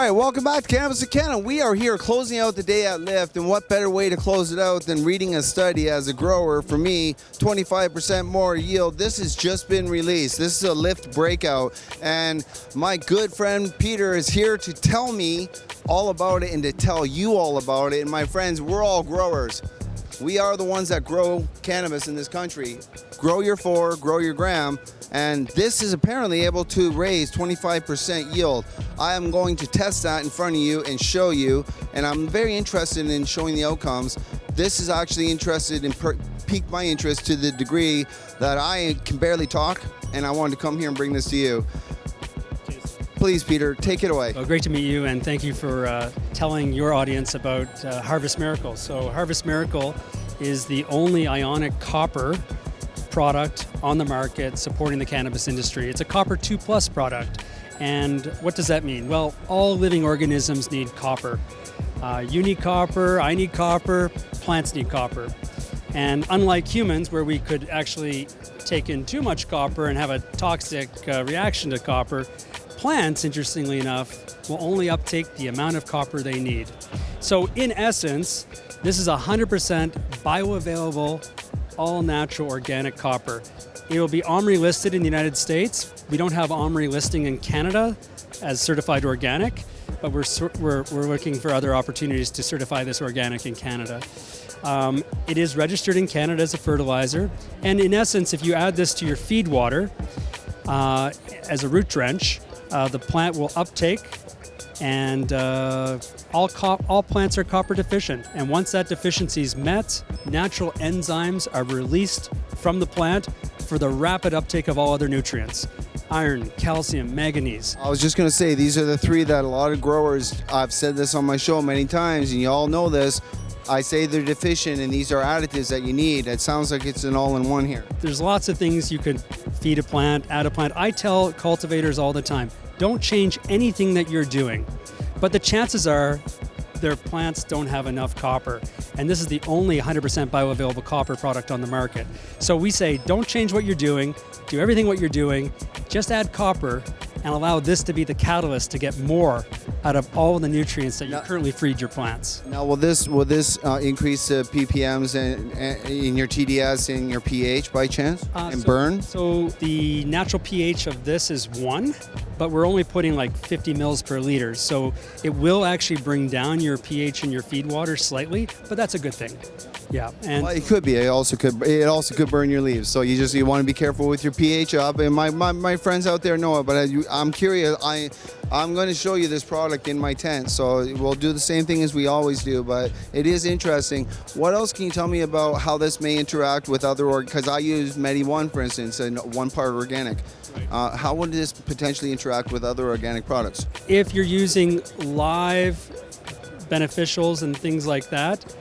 right, welcome back to Cannabis in Canada. We are here closing out the day at Lift, and what better way to close it out than reading a study as a grower. For me, 25% more yield. This has just been released. This is a Lift breakout, and my good friend Peter is here to tell me all about it and to tell you all about it. And my friends, we're all growers. We are the ones that grow cannabis in this country. Grow your 4, grow your gram, and this is apparently able to raise 25% yield. I am going to test that in front of you and show you, and I'm very interested in showing the outcomes. This is actually interested in piqued my interest to the degree that I can barely talk, and I wanted to come here and bring this to you. Please, Peter, take it away. Well, great to meet you, and thank you for telling your audience about Harvest Miracle. So Harvest Miracle is the only ionic copper product on the market supporting the cannabis industry. It's a copper 2+ product. And what does that mean? Well, all living organisms need copper. You need copper, I need copper, plants need copper. And unlike humans, where we could actually take in too much copper and have a toxic reaction to copper, plants, interestingly enough, will only uptake the amount of copper they need. So in essence, this is 100% bioavailable, all-natural organic copper. It will be OMRI listed in the United States. We don't have OMRI listing in Canada as certified organic, but we're looking for other opportunities to certify this organic in Canada. It is registered in Canada as a fertilizer, and in essence, if you add this to your feed water as a root drench, the plant will uptake, and all plants are copper deficient. And once that deficiency is met, natural enzymes are released from the plant for the rapid uptake of all other nutrients: iron, calcium, manganese. I was just going to say, these are the 3 that a lot of growers, I've said this on my show many times, and you all know this, I say they're deficient, and these are additives that you need. It sounds like it's an all-in-one here. There's lots of things you could feed a plant, add a plant. I tell cultivators all the time, don't change anything that you're doing. But the chances are their plants don't have enough copper. And this is the only 100% bioavailable copper product on the market. So we say, don't change what you're doing, do everything what you're doing, just add copper and allow this to be the catalyst to get more out of all of the nutrients that you currently feed your plants. Now, will this increase the ppms in your TDS and your pH by chance and burn? So the natural pH of this is 1, but we're only putting like 50 mils per liter. So it will actually bring down your pH in your feed water slightly, but that's a good thing. Yeah, and well, it could be. It also could burn your leaves. So you want to be careful with your pH up. And my friends out there know it, but I'm curious. I'm going to show you this product in my tent. So we'll do the same thing as we always do. But it is interesting. What else can you tell me about how this may interact with other because I use Medi1, for instance, and 1 part organic. How would this potentially interact with other organic products? If you're using live beneficials and things like that,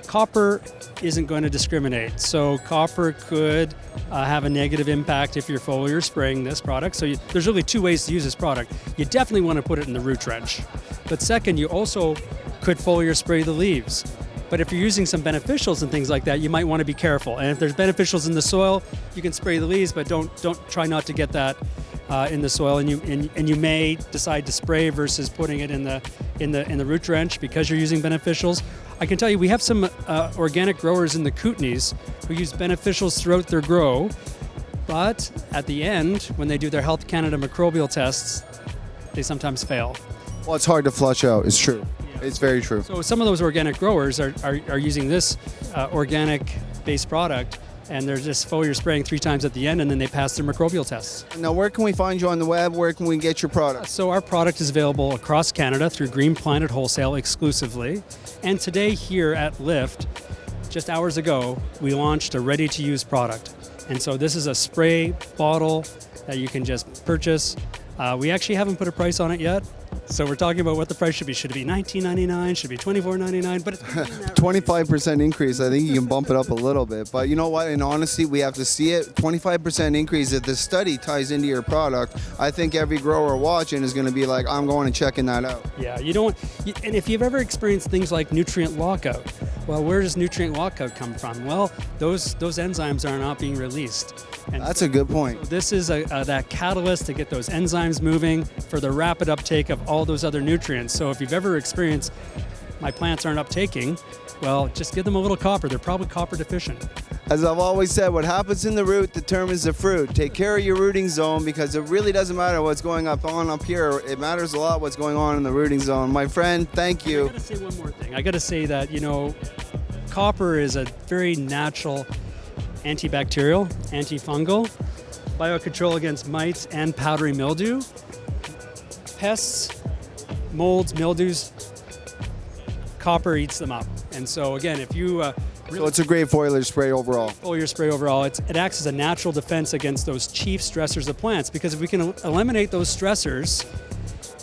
copper isn't going to discriminate. So copper could have a negative impact if you're foliar spraying this product. So there's really 2 ways to use this product. You definitely want to put it in the root drench. But second, you also could foliar spray the leaves. But if you're using some beneficials and things like that, you might want to be careful. And if there's beneficials in the soil, you can spray the leaves, but don't try not to get that in the soil. And you may decide to spray versus putting it in the root drench because you're using beneficials. I can tell you, we have some organic growers in the Kootenays who use beneficials throughout their grow, but at the end, when they do their Health Canada microbial tests, they sometimes fail. Well, it's hard to flush out. It's true. Yeah. It's very true. So some of those organic growers are using this organic-based product, and they're just foliar spraying 3 times at the end, and then they pass their microbial tests. Now, where can we find you on the web? Where can we get your product? So our product is available across Canada through Green Planet Wholesale exclusively. And today here at Lift, just hours ago, we launched a ready-to-use product. And so this is a spray bottle that you can just purchase. We actually haven't put a price on it yet. So we're talking about what the price should be. Should it be $19.99? Should it be $24.99? But it's 25% increase. I think you can bump it up a little bit. But you know what? In honesty, we have to see it. 25% increase. If the study ties into your product, I think every grower watching is going to be like, I'm going and checking that out. Yeah, and if you've ever experienced things like nutrient lockout, Well, where does nutrient walkout come from? Well, those enzymes are not being released. And That's a good point. this is that catalyst to get those enzymes moving for the rapid uptake of all those other nutrients. So if you've ever experienced my plants aren't uptaking, well, just give them a little copper. They're probably copper deficient. As I've always said, what happens in the root determines the fruit. Take care of your rooting zone, because it really doesn't matter what's going up here. It matters a lot what's going on in the rooting zone. My friend, thank you. I got to say one more thing. I got to say that, copper is a very natural antibacterial, antifungal, biocontrol against mites and powdery mildew. Pests, molds, mildews, copper eats them up. And so again, if you So it's a great foliar spray overall. foliar spray overall, it acts as a natural defense against those chief stressors of plants, because if we can eliminate those stressors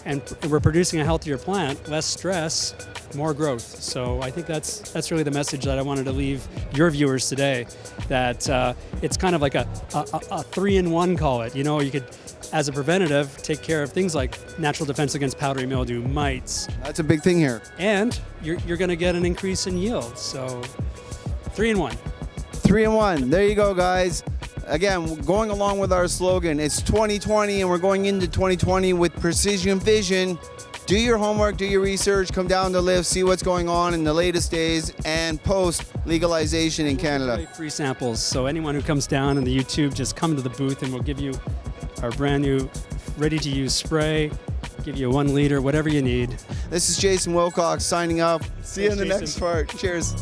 and we're producing a healthier plant, less stress, more growth. So I think that's really the message that I wanted to leave your viewers today, that it's kind of like a 3-in-1, call it. You could, as a preventative, take care of things like natural defense against powdery mildew, mites, That's a big thing here. and you're going to get an increase in yield. So 3-in-1. 3-in-1. There you go, guys. Again, going along with our slogan, it's 2020 and we're going into 2020 with precision vision. Do your homework, do your research, come down the lift, see what's going on in the latest days and post legalization in Canada. Free samples. So anyone who comes down in the YouTube, just come to the booth and we'll give you our brand new ready-to-use spray, give you a 1 liter, whatever you need. This is Jason Wilcox signing off. See you in the Thanks, next Jason. part. Cheers.